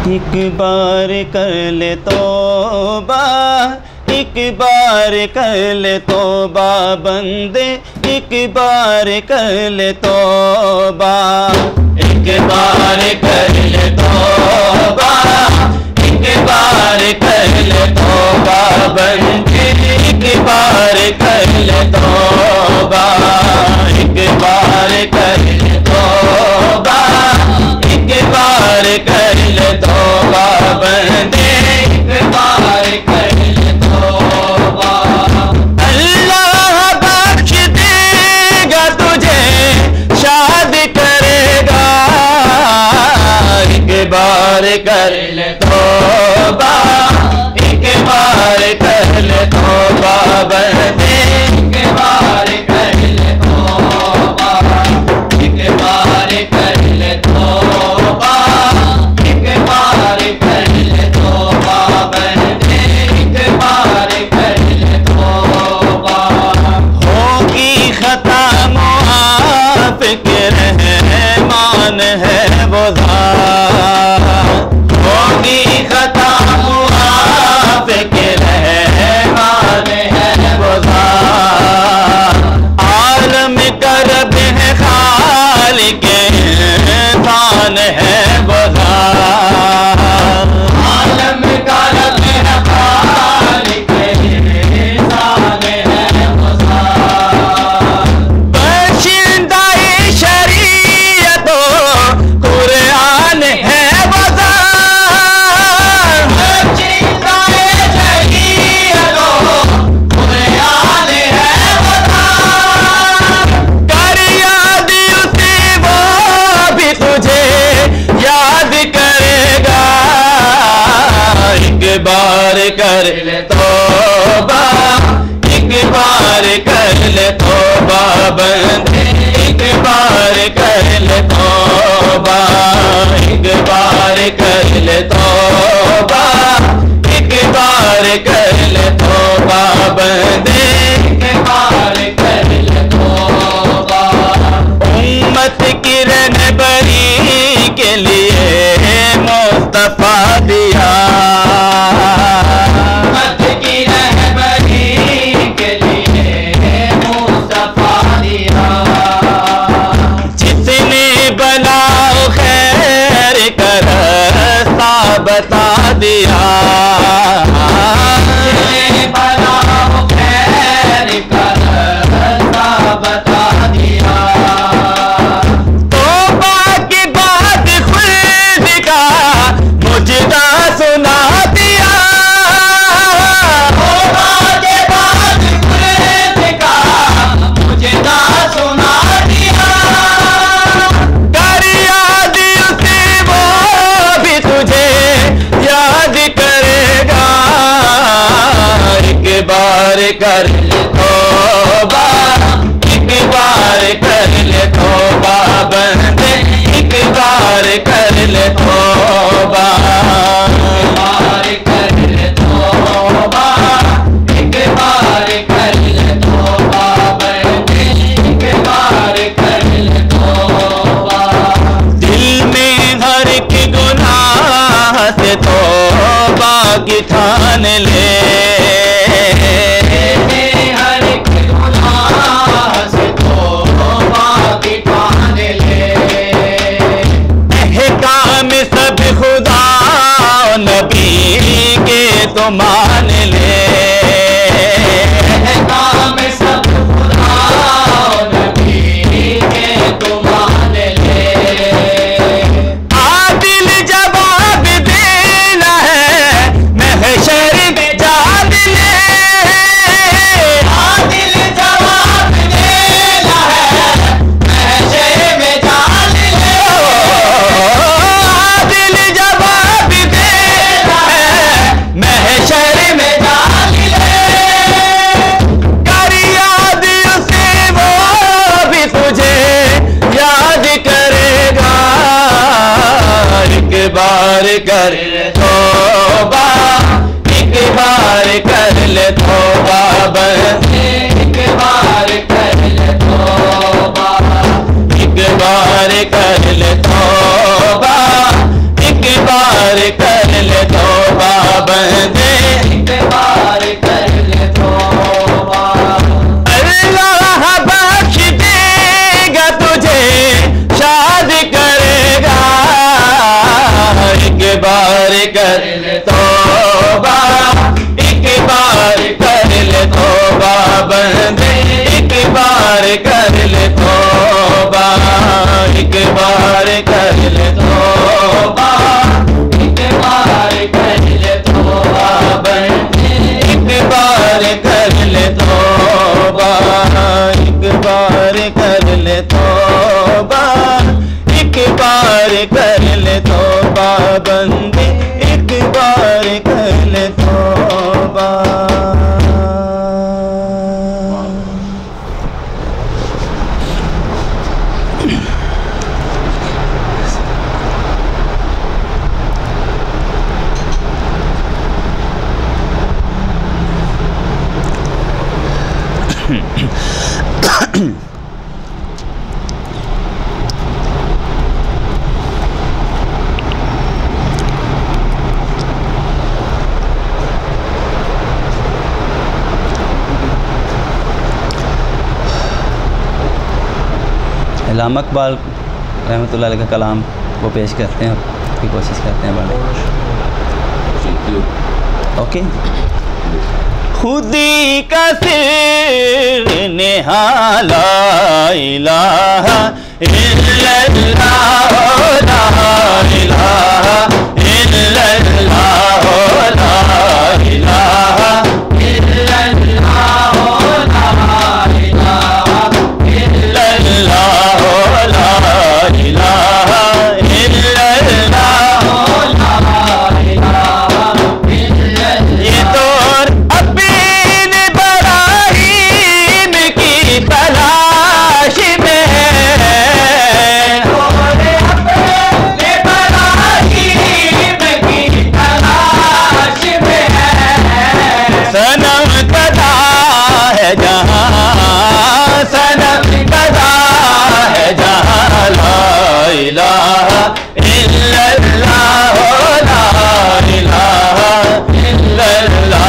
एक बार कर ले तौबा, एक बार कर ले तौबा बंदे, एक बार कर ले तौबा, एक बार कर ले तौबा, एक बार कर ले तौबा बंदे, एक बार कर ले तौबा, एक बार कर ले तौबा, एक बार कर ले तौबा बंदे, एक बार कर ले तौबा। अल्लाह बख्श देगा तुझे, शाद करेगा, एक बार कर ले तौबा, एक बार कर ले तौबा बंदे, एक बार कर ले तौबा, एक बार कर ले तौबा, एक बार कर ले तौबा बंदे, एक बार कर ले तौबा। होगी खता मुआफ़ के रहमान है वो ज़ात, होगी खता मुआफ़ के रहमान है वो ज़ात। आलम करब है खालिक इंसान है वो ज़ात, आलम करब है खालिक इंसान है वो ज़ात। बशिंदाए शरीयत कुरान है वो ज़ात, बशिंदाए शरीयत कुरान है वो ज़ात। कर याद उसे वो भी तुझे याद करेगा, एक बार कर ले तौबा, एक बार कर ले तौबा बंदे, एक बार कर ले तौबा, एक बार कर ले तौबा, एक बार कर ले तौबा बंदे, एक बार कर ले तौबा। उम्मत की रहबरी के लिए मुस्तफा दिया, उम्मत की रहबरी के लिए मुस्तफा दिया। जिसने बनाओ खैर का रास्ता बता दिया, जिसने बनाओ खैर का रास्ता बता दिया। तौबा के बाद खुद का मुजदा सुना दिया, तौबा के बाद खुद का मुजदा सुना दिया। कर याद उसे वो भी तुझे याद करेगा, एक बार कर ले तौबा, एक बार कर ले तौबा बंदे, एक बार कर ले तौबा, एक बार कर ले तौबा, एक बार कर ले तौबा बंदे, एक बार कर ले तौबा। दिल में हर एक गुनाह से तौबा की ठान ले, हर एक गुनाह से तौबा की ठान ले। अहकाम सब खुदा नबी के तो मान ले, अहकाम सब खुदा नबी के तो मान ले। आदिल जवाब देना है महशर में जान ले, आदिल जवाब देना है महशर में जान ले, आदिल जवाब देना है महशर में जान ले। कर याद उसे वो भी तुझे याद करेगा, एक बार कर ले तौबा, एक बार कर ले तौबा बंदे, एक बार कर ले तौबा, एक बार कर ले तौबा, एक बार बार कर ले तौबा बंदे, एक बार कर ले तौबा। अल्लाह बख्श देगा तुझे, शादी करेगा, एक बार कर ले तौबा, एक बार कर ले तौबा बंदे, एक बार कर ले तौबा, एक बार कर ले तौबा, एक बार कर ले तौबा बंदे, एक बार कर ले तौबा, एक बार कर ले तौबा, एक बार कर ले तौबा बंदे, एक बार कर ले तौबा। अल्लामा इकबाल रहमतुल्लाह अलैह का कलाम वो पेश करते हैं की कोशिश करते हैं बड़े। ओके। खुदी का सिर निहाला इलाहा इल्लल्लाह ला इलाहा इल्लल्लाह ला इलाहा इल्लल्लाह ला इलाहा इल्लल्लाह ला इलाहा इल्लल्लाह ला इलाहा इल्लल्लाह। ये तो अबीन बराहीम की तलाश में है, और अबीन बराहीम की तलाश में है, सनम कदा है जहाँ, सनम कदा है जहाँ, ला इलाहा इल्लल्लाह ला इलाहा इल्लल्लाह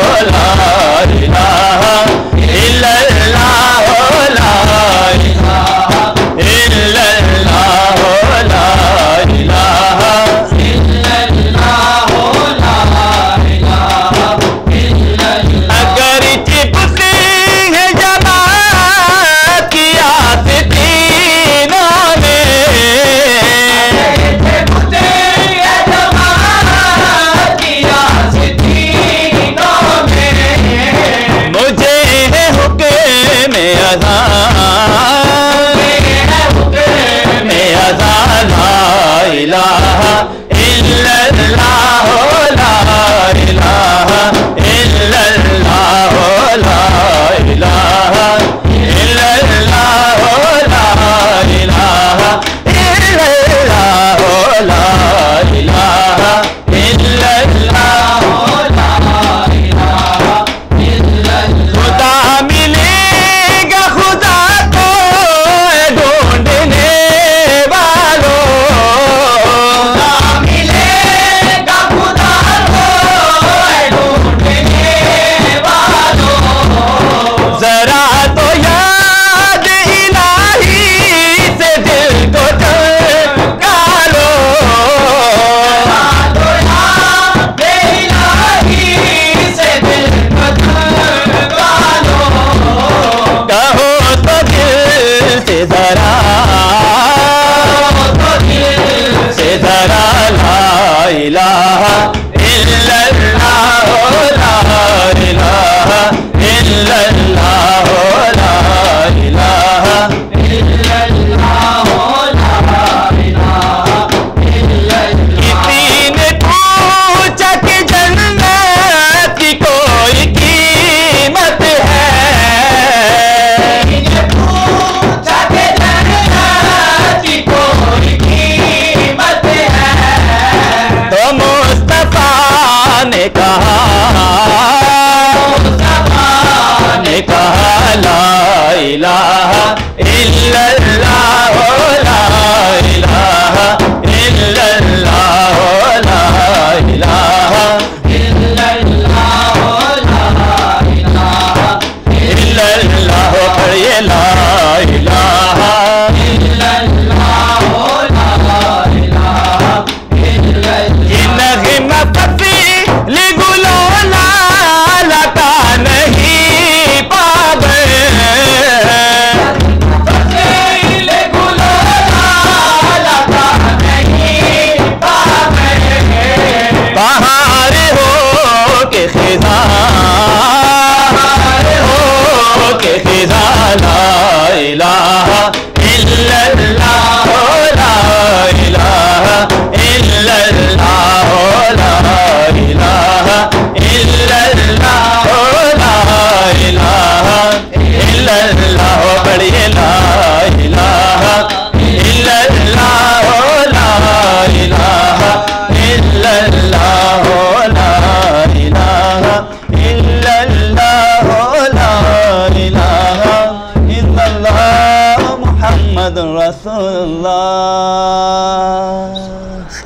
ला इलाहा इल्लल्लाह ला इलाहा इल्लल्लाह ला इलाहा इल्लल्लाह ला इलाहा इल्लल्लाह। अगर चिपकी है जमात की आस्तीनों में, चिपकी है जमात की आस्तीनों में, मुझे है हुक्म अज़ान, हुक्म अज़ान, ला इलाहा इल्लल्लाह ला इलाहा इल्लल्लाह ला इलाहा इल्लल्लाह ला इलाहा इल्लल्लाह ला इलाहा इल्लल्लाह ला इलाहा इल्लल्लाह। खुदा मिलेगा खुदा को ढूंढने वालों, खुदा मिलेगा खुदा को ढूंढने वालों, जरा तो याद इलाही से दिल को चमका लो, जरा तो याद इलाही से दिल को चमका लो, कहो तो दिल से जरा, तो दिल से जरा, ला इलाहा इल्लल्लाह ला इलाहा इल्लल्लाह ला इलाहा इल्लल्लाह ला इलाहा इल्लल्लाह। किसी ने पूछा कि जन्नत की कोई कीमत है, किसी ने पूछा कि जन्नत की कोई कीमत है, तो मुस्तफा ने कहा, मुस्तफा ने कहा, ला इलाहा इल्लल्लाह ला इलाहा इल्लल्लाह ला रसूलुल्लाह